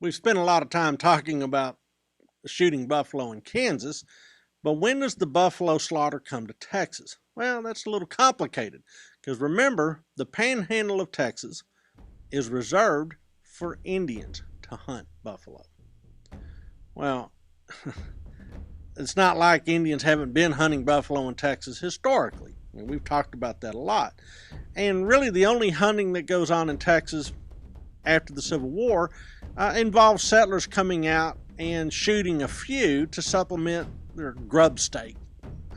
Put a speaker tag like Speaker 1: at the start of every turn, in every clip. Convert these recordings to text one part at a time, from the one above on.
Speaker 1: We've spent a lot of time talking about shooting buffalo in Kansas, but when does the buffalo slaughter come to Texas? Well, that's a little complicated because remember, the panhandle of Texas is reserved for Indians to hunt buffalo. Well, it's not like Indians haven't been hunting buffalo in Texas historically. We've talked about that a lot. And really, the only hunting that goes on in Texas after the Civil War involves settlers coming out and shooting a few to supplement their grub stake,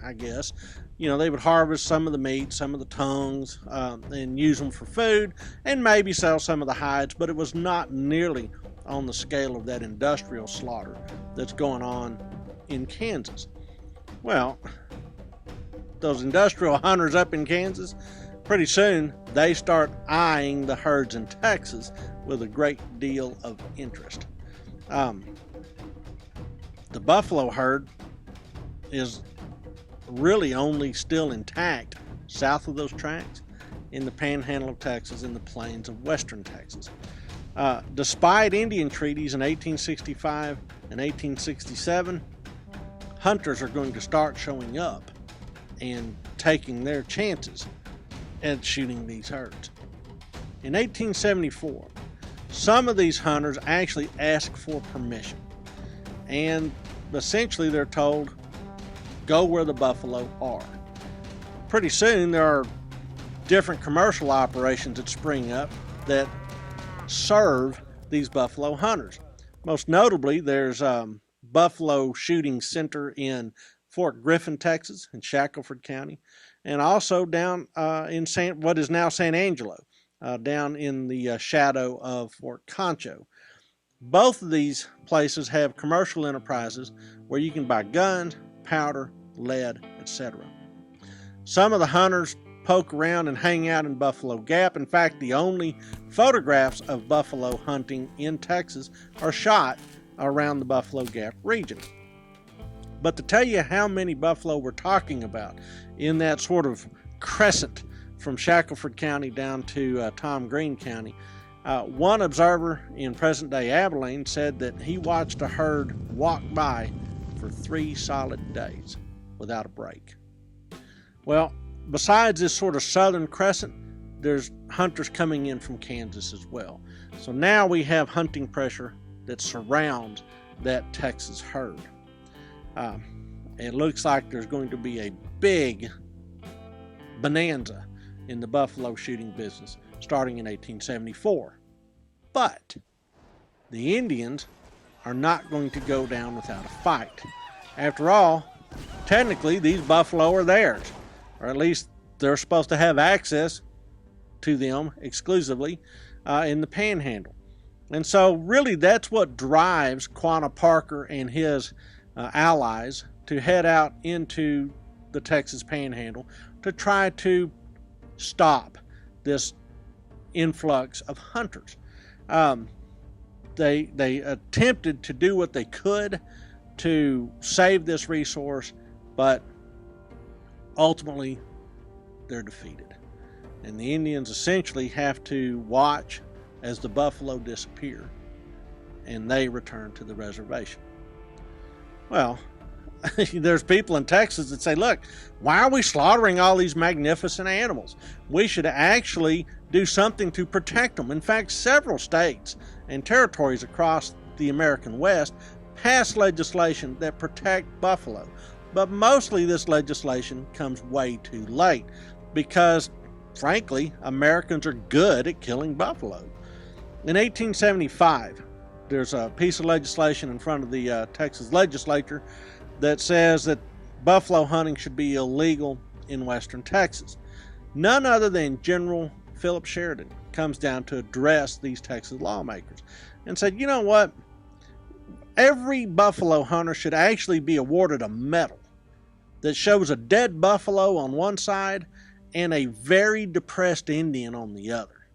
Speaker 1: I guess. They would harvest some of the meat, some of the tongues, and use them for food, and maybe sell some of the hides, but it was not nearly on the scale of that industrial slaughter that's going on in Kansas. Well, those industrial hunters up in Kansas, pretty soon they start eyeing the herds in Texas with a great deal of interest. The buffalo herd is really only still intact south of those tracks in the panhandle of Texas and the plains of western Texas. Despite Indian treaties in 1865 and 1867, hunters are going to start showing up and taking their chances at shooting these herds. In 1874, some of these hunters actually ask for permission, and essentially they're told, go where the buffalo are. Pretty soon there are different commercial operations that spring up that serve these buffalo hunters. Most notably, there's Buffalo Shooting Center in Fort Griffin, Texas, in Shackelford County, and also down in what is now San Angelo, down in the shadow of Fort Concho. Both of these places have commercial enterprises where you can buy guns, powder, lead, etc. Some of the hunters poke around and hang out in Buffalo Gap. In fact, the only photographs of buffalo hunting in Texas are shot around the Buffalo Gap region. But to tell you how many buffalo we're talking about in that sort of crescent from Shackelford County down to Tom Green County, one observer in present-day Abilene said that he watched a herd walk by for 3 solid days without a break. Well, besides this sort of southern crescent, there's hunters coming in from Kansas as well. So now we have hunting pressure that surrounds that Texas herd. It looks like there's going to be a big bonanza in the buffalo shooting business starting in 1874. But the Indians are not going to go down without a fight. After all, technically these buffalo are theirs, or at least they're supposed to have access to them exclusively in the panhandle. And so really that's what drives Quanah Parker and his allies to head out into the Texas panhandle to try to stop this influx of hunters. They attempted to do what they could to save this resource, but ultimately they're defeated. And the Indians essentially have to watch as the buffalo disappear and they return to the reservation. Well, there's people in Texas that say, look, why are we slaughtering all these magnificent animals? We should actually do something to protect them. In fact, several states and territories across the American West pass legislation that protect buffalo. But mostly this legislation comes way too late because, frankly, Americans are good at killing buffalo. In 1875, there's a piece of legislation in front of the Texas legislature that says that buffalo hunting should be illegal in western Texas. None other than General Philip Sheridan comes down to address these Texas lawmakers and said, you know what? Every buffalo hunter should actually be awarded a medal that shows a dead buffalo on one side and a very depressed Indian on the other.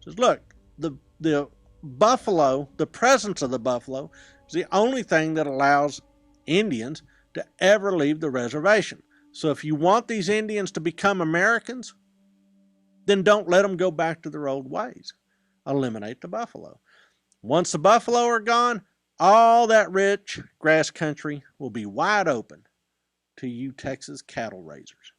Speaker 1: Says, look, the buffalo, the presence of the buffalo, is the only thing that allows Indians to ever leave the reservation. So if you want these Indians to become Americans, then don't let them go back to their old ways. Eliminate the buffalo. Once the buffalo are gone, all that rich grass country will be wide open to you Texas cattle raisers.